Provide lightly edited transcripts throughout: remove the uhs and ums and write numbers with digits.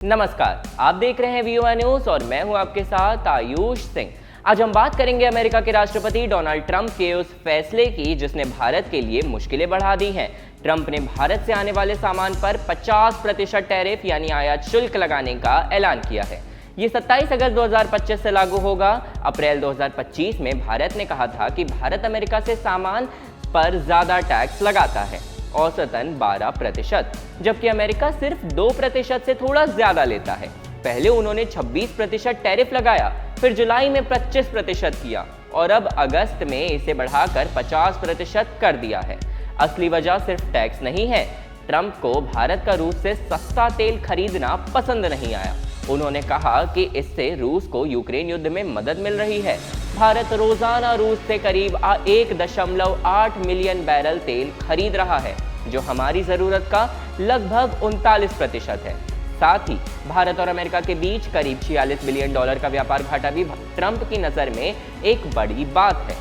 नमस्कार, आप देख रहे हैं वीओ न्यूज और मैं हूं आपके साथ आयुष सिंह। आज हम बात करेंगे अमेरिका के राष्ट्रपति डोनाल्ड ट्रंप के उस फैसले की जिसने भारत के लिए मुश्किलें बढ़ा दी हैं। ट्रंप ने भारत से आने वाले सामान पर 50% टैरिफ यानी आयात शुल्क लगाने का ऐलान किया है। ये 27 अगस्त 2025 से लागू होगा। अप्रैल 2025 में भारत ने कहा था कि भारत अमेरिका से सामान पर ज्यादा टैक्स लगाता है, औसतन 12%, जबकि अमेरिका सिर्फ 2% से थोड़ा ज्यादा लेता है। पहले उन्होंने 26% टैरिफ लगाया, फिर जुलाई में 25% किया और अब अगस्त में इसे बढ़ाकर 50% कर दिया है। असली वजह सिर्फ टैक्स नहीं है। ट्रंप को भारत का रूस से सस्ता तेल खरीदना पसंद नहीं आया। उन्होंने कहा कि इससे रूस को यूक्रेन युद्ध में मदद मिल रही है। भारत रोजाना रूस से करीब 1.8 मिलियन बैरल तेल खरीद रहा है, जो हमारी जरूरत का लगभग 39% है। साथ ही भारत और अमेरिका के बीच करीब $46 बिलियन का व्यापार घाटा भी ट्रंप की नजर में एक बड़ी बात है।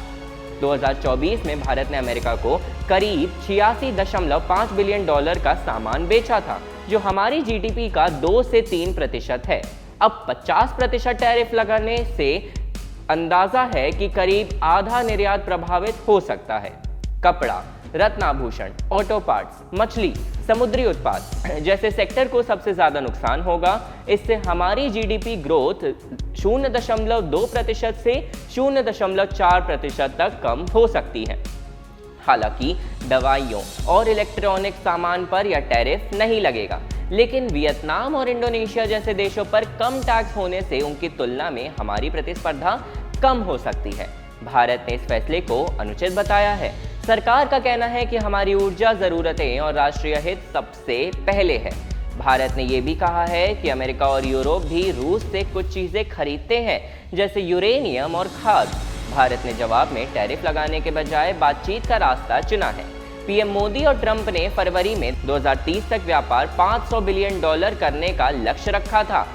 2024 में भारत ने अमेरिका को करीब $86.5 बिलियन का सामान बेचा था, जो हमारी जीडीपी का 2 से 3% है। अब 50% टैरिफ लगाने से अंदाजा है कि करीब आधा निर्यात प्रभावित हो सकता है। कपड़ा, रत्नाभूषण, ऑटो पार्ट्स, मछली, समुद्री उत्पाद जैसे सेक्टर को सबसे ज्यादा नुकसान होगा। इससे हमारी जीडीपी ग्रोथ 0.2% से 0.4% तक कम हो सकती है। हालांकि दवाइयों और इलेक्ट्रॉनिक सामान पर यह टैरिफ नहीं लगेगा, लेकिन वियतनाम और इंडोनेशिया जैसे देशों पर कम टैक्स होने से उनकी तुलना में हमारी प्रतिस्पर्धा कम हो सकती है। भारत ने इस फैसले को अनुचित बताया है। सरकार का कहना है कि हमारी ऊर्जा जरूरतें और राष्ट्रीय हित सबसे पहले है। भारत ने यह भी कहा है कि अमेरिका और यूरोप भी रूस से कुछ चीजें खरीदते हैं, जैसे यूरेनियम और खाद। भारत ने जवाब में टैरिफ लगाने के बजाय बातचीत का रास्ता चुना है। पीएम मोदी और ट्रंप ने फरवरी में 2030 तक व्यापार $500 बिलियन करने का लक्ष्य रखा था,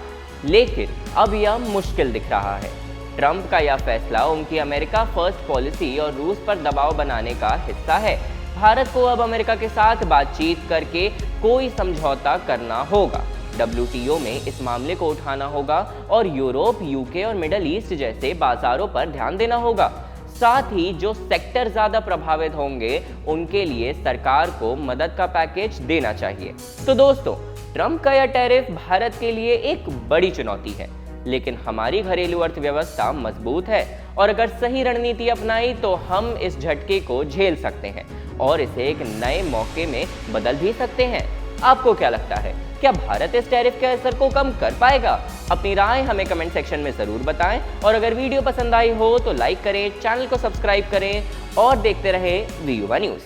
लेकिन अब यह मुश्किल दिख रहा है। ट्रंप का यह फैसला उनकी अमेरिका फर्स्ट पॉलिसी और रूस पर दबाव बनाने का हिस्सा है। भारत को अब अमेरिका के साथ बातचीत करके कोई समझौता करना होगा। WTO में इस मामले को उठाना होगा और यूरोप, यूके और मिडल ईस्ट जैसे बाजारों पर ध्यान देना होगा। साथ ही जो सेक्टर ज्यादा प्रभावित होंगे उनके लिए सरकार को मदद का पैकेज देना चाहिए। तो दोस्तों, ट्रंप का यह टैरिफ भारत के लिए एक बड़ी चुनौती है, लेकिन हमारी घरेलू अर्थव्यवस्था मजबूत है और अगर सही रणनीति अपनाई तो हम इस झटके को झेल सकते हैं और इसे एक नए मौके में बदल भी सकते हैं। आपको क्या लगता है, क्या भारत इस टैरिफ के असर को कम कर पाएगा? अपनी राय हमें कमेंट सेक्शन में जरूर बताएं और अगर वीडियो पसंद आई हो तो लाइक करें, चैनल को सब्सक्राइब करें और देखते रहे वीओ न्यूज।